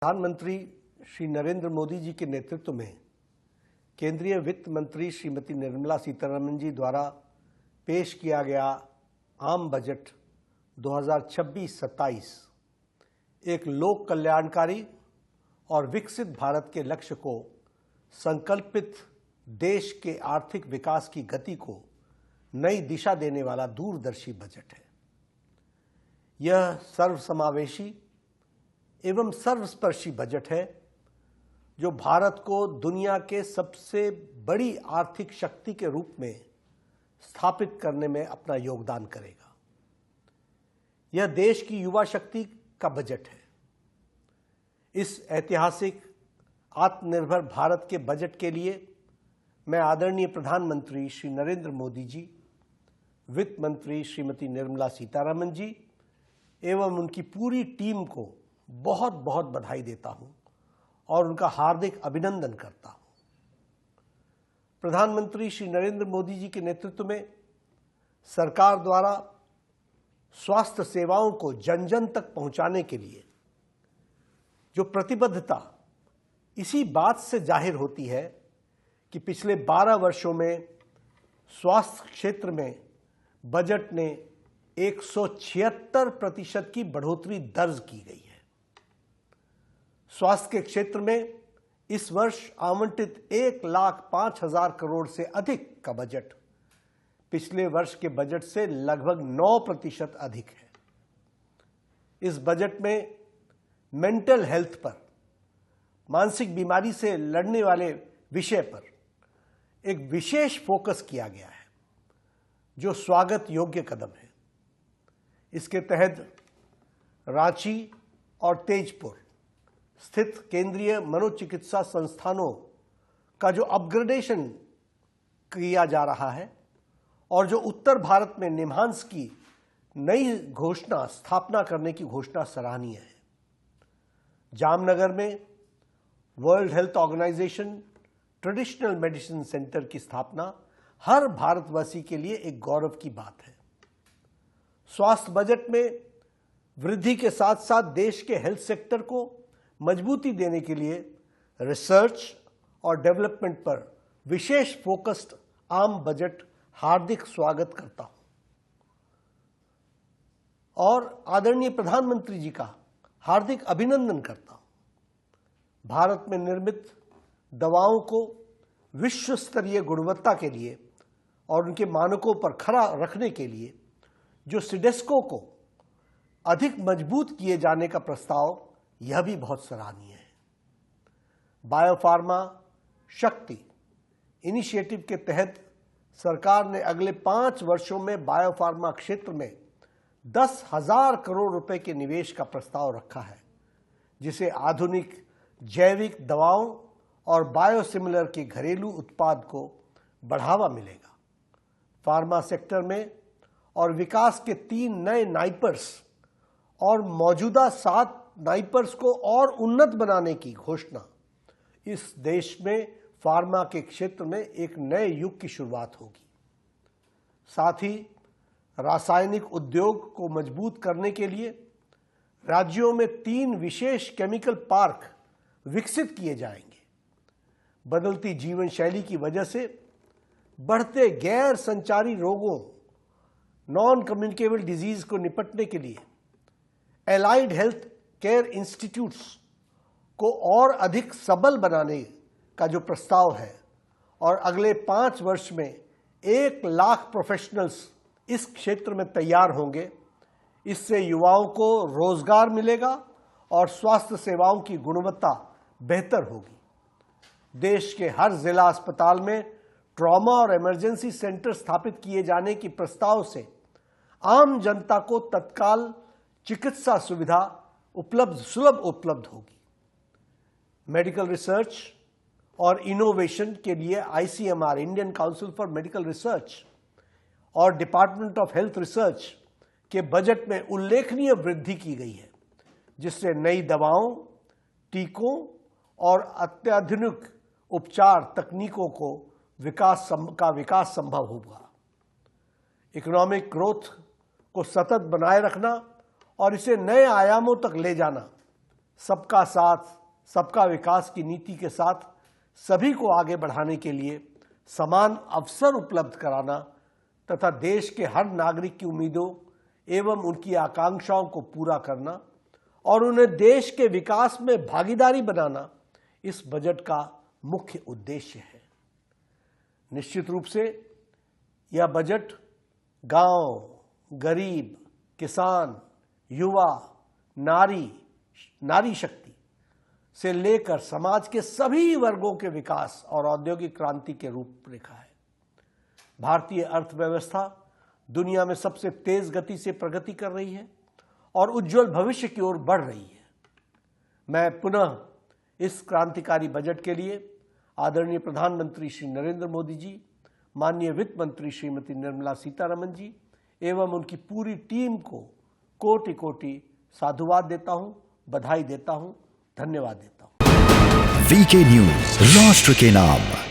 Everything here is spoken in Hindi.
प्रधानमंत्री श्री नरेंद्र मोदी जी के नेतृत्व में केंद्रीय वित्त मंत्री श्रीमती निर्मला सीतारमण जी द्वारा पेश किया गया आम बजट 2026-27 एक लोक कल्याणकारी और विकसित भारत के लक्ष्य को संकल्पित देश के आर्थिक विकास की गति को नई दिशा देने वाला दूरदर्शी बजट है। यह सर्वसमावेशी एवं सर्वस्पर्शी बजट है जो भारत को दुनिया के सबसे बड़ी आर्थिक शक्ति के रूप में स्थापित करने में अपना योगदान करेगा। यह देश की युवा शक्ति का बजट है। इस ऐतिहासिक आत्मनिर्भर भारत के बजट के लिए मैं आदरणीय प्रधानमंत्री श्री नरेंद्र मोदी जी, वित्त मंत्री श्रीमती निर्मला सीतारमण जी एवं उनकी पूरी टीम को बहुत बहुत बधाई देता हूं और उनका हार्दिक अभिनंदन करता हूं। प्रधानमंत्री श्री नरेंद्र मोदी जी के नेतृत्व में सरकार द्वारा स्वास्थ्य सेवाओं को जन जन तक पहुंचाने के लिए जो प्रतिबद्धता इसी बात से जाहिर होती है कि पिछले 12 वर्षों में स्वास्थ्य क्षेत्र में बजट ने 176% की बढ़ोतरी दर्ज की गई है। स्वास्थ्य के क्षेत्र में इस वर्ष आवंटित 1,05,000 करोड़ से अधिक का बजट पिछले वर्ष के बजट से लगभग 9% अधिक है। इस बजट में मेंटल हेल्थ पर, मानसिक बीमारी से लड़ने वाले विषय पर एक विशेष फोकस किया गया है जो स्वागत योग्य कदम है। इसके तहत रांची और तेजपुर स्थित केंद्रीय मनोचिकित्सा संस्थानों का जो अपग्रेडेशन किया जा रहा है और जो उत्तर भारत में निम्हांस की नई स्थापना करने की घोषणा सराहनीय है। जामनगर में world health organization traditional medicine centre की स्थापना हर भारतवासी के लिए एक गौरव की बात है। स्वास्थ्य बजट में वृद्धि के साथ साथ देश के हेल्थ सेक्टर को मजबूती देने के लिए रिसर्च और डेवलपमेंट पर विशेष फोकस्ड आम बजट हार्दिक स्वागत करता हूं और आदरणीय प्रधानमंत्री जी का हार्दिक अभिनंदन करता हूं। भारत में निर्मित दवाओं को विश्व स्तरीय गुणवत्ता के लिए और उनके मानकों पर खरा रखने के लिए जो सिडेस्को को अधिक मजबूत किए जाने का प्रस्ताव, यह भी बहुत सराहनीय है। बायोफार्मा शक्ति इनिशिएटिव के तहत सरकार ने अगले 5 वर्षों में बायोफार्मा क्षेत्र में 10,000 करोड़ रुपए के निवेश का प्रस्ताव रखा है, जिसे आधुनिक जैविक दवाओं और बायोसिमिलर के घरेलू उत्पाद को बढ़ावा मिलेगा। फार्मा सेक्टर में और विकास के 3 नए नाइपर्स और मौजूदा 7 नाइपर्स को और उन्नत बनाने की घोषणा इस देश में फार्मा के क्षेत्र में एक नए युग की शुरुआत होगी। साथ ही रासायनिक उद्योग को मजबूत करने के लिए राज्यों में 3 विशेष केमिकल पार्क विकसित किए जाएंगे। बदलती जीवन शैली की वजह से बढ़ते गैर संचारी रोगों, नॉन कम्युनिकेबल डिजीज को निपटने के लिए एलाइड हेल्थ केयर इंस्टीट्यूट्स को और अधिक सबल बनाने का जो प्रस्ताव है और अगले 5 वर्ष में 1 लाख प्रोफेशनल्स इस क्षेत्र में तैयार होंगे। इससे युवाओं को रोजगार मिलेगा और स्वास्थ्य सेवाओं की गुणवत्ता बेहतर होगी। देश के हर जिला अस्पताल में ट्रॉमा और इमरजेंसी सेंटर स्थापित किए जाने की प्रस्ताव से आम जनता को तत्काल चिकित्सा सुविधा सुलभ उपलब्ध होगी। मेडिकल रिसर्च और इनोवेशन के लिए ICMR, Indian council for medical research और डिपार्टमेंट ऑफ हेल्थ रिसर्च के बजट में उल्लेखनीय वृद्धि की गई है, जिससे नई दवाओं, टीकों और अत्याधुनिक उपचार तकनीकों को विकास संभव होगा। इकोनॉमिक ग्रोथ को सतत बनाए रखना और इसे नए आयामों तक ले जाना सबका साथ सबका विकास की नीति के साथ सभी को आगे बढ़ाने के लिए समान अवसर उपलब्ध कराना तथा देश के हर नागरिक की उम्मीदों एवं उनकी आकांक्षाओं को पूरा करना और उन्हें देश के विकास में भागीदारी बनाना इस बजट का मुख्य उद्देश्य है। निश्चित रूप से यह बजट गांव, गरीब, किसान, युवा, नारी शक्ति से लेकर समाज के सभी वर्गों के विकास और औद्योगिक क्रांति के रूपरेखा है। भारतीय अर्थव्यवस्था दुनिया में सबसे तेज गति से प्रगति कर रही है और उज्जवल भविष्य की ओर बढ़ रही है। मैं पुनः इस क्रांतिकारी बजट के लिए आदरणीय प्रधानमंत्री श्री नरेंद्र मोदी जी, माननीय वित्त मंत्री श्रीमती निर्मला सीतारमण जी एवं उनकी पूरी टीम को कोटि कोटि साधुवाद देता हूं, बधाई देता हूं, धन्यवाद देता हूं। वीके न्यूज, राष्ट्र के नाम।